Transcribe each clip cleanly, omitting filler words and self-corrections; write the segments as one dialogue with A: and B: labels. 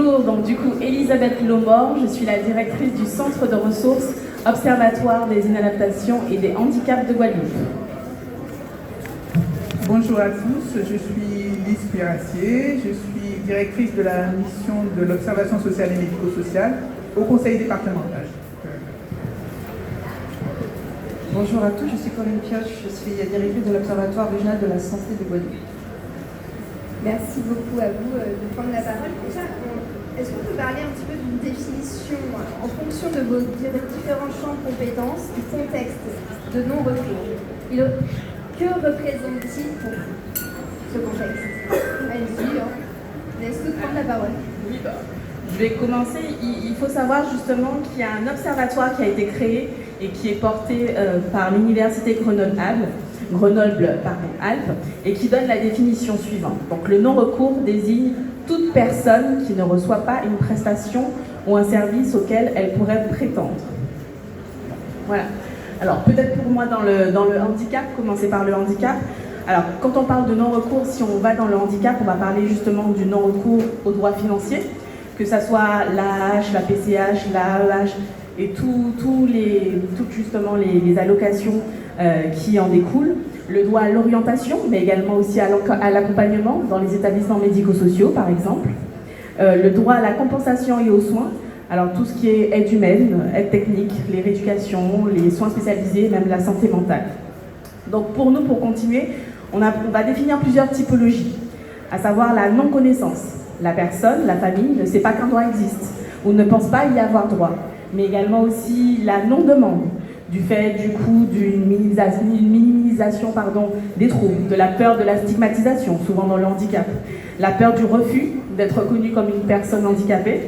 A: Bonjour, donc du coup Elisabeth Lomor, je suis la directrice du Centre de ressources Observatoire des inadaptations et des handicaps de Guadeloupe.
B: Bonjour à tous, je suis Lise Pirassier, je suis directrice de la mission de l'observation sociale et médico-sociale au Conseil départemental.
C: Bonjour à tous, je suis Corinne Pioche, je suis directrice de l'Observatoire régional de la santé de Guadeloupe.
D: Merci beaucoup à vous de prendre la parole. Déjà, est-ce qu'on peut parler un petit peu d'une définition en fonction de vos différents champs de compétences, du contexte de non-recours? Que représente-t-il pour vous, ce contexte? Allez-y, laisse-nous prendre la parole.
A: Oui, je vais commencer. Il faut savoir justement qu'il y a un observatoire qui a été créé et qui est porté par l'Université Grenoble-Alpes et qui donne la définition suivante. Donc le non-recours désigne toute personne qui ne reçoit pas une prestation ou un service auquel elle pourrait prétendre. Voilà. Alors peut-être pour moi dans le handicap, commencer par le handicap. Alors quand on parle de non-recours, si on va dans le handicap, on va parler justement du non-recours aux droits financiers, que ce soit l'AAH, la PCH, l'AEH et toutes justement les allocations qui en découlent, le droit à l'orientation, mais également aussi à l'accompagnement dans les établissements médico-sociaux par exemple, le droit à la compensation et aux soins, alors tout ce qui est aide humaine, aide technique, les rééducations, les soins spécialisés, même la santé mentale. Donc pour nous, pour continuer, on va définir plusieurs typologies, à savoir la non-connaissance. La personne, la famille ne sait pas qu'un droit existe ou ne pense pas y avoir droit, mais également aussi la non-demande, du fait du coup d'une minimisation des troubles, de la peur de la stigmatisation, souvent dans le handicap, la peur du refus d'être reconnu comme une personne handicapée,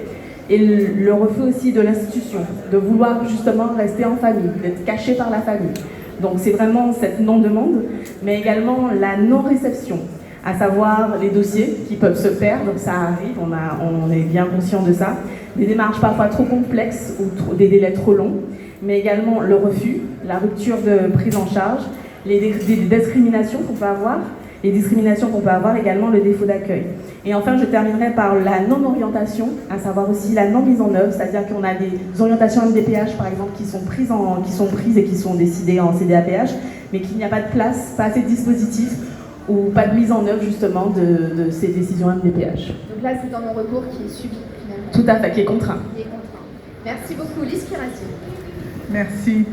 A: et le refus aussi de l'institution, de vouloir justement rester en famille, d'être caché par la famille. Donc c'est vraiment cette non-demande, mais également la non-réception, à savoir les dossiers qui peuvent se perdre, ça arrive, on est bien conscient de ça, des démarches parfois trop complexes ou des délais trop longs, mais également le refus, la rupture de prise en charge, les discriminations qu'on peut avoir, également le défaut d'accueil. Et enfin, je terminerai par la non-orientation, à savoir aussi la non-mise en œuvre, c'est-à-dire qu'on a des orientations MDPH, par exemple, qui sont prises et qui sont décidées en CDAPH, mais qu'il n'y a pas de place, pas assez de dispositifs, ou pas de mise en œuvre, justement, de ces décisions MDPH.
D: Donc là, c'est un non-recours qui est subi, finalement.
A: Tout à fait, qui est contraint.
D: Merci beaucoup, Lise Pirassier.
B: Merci.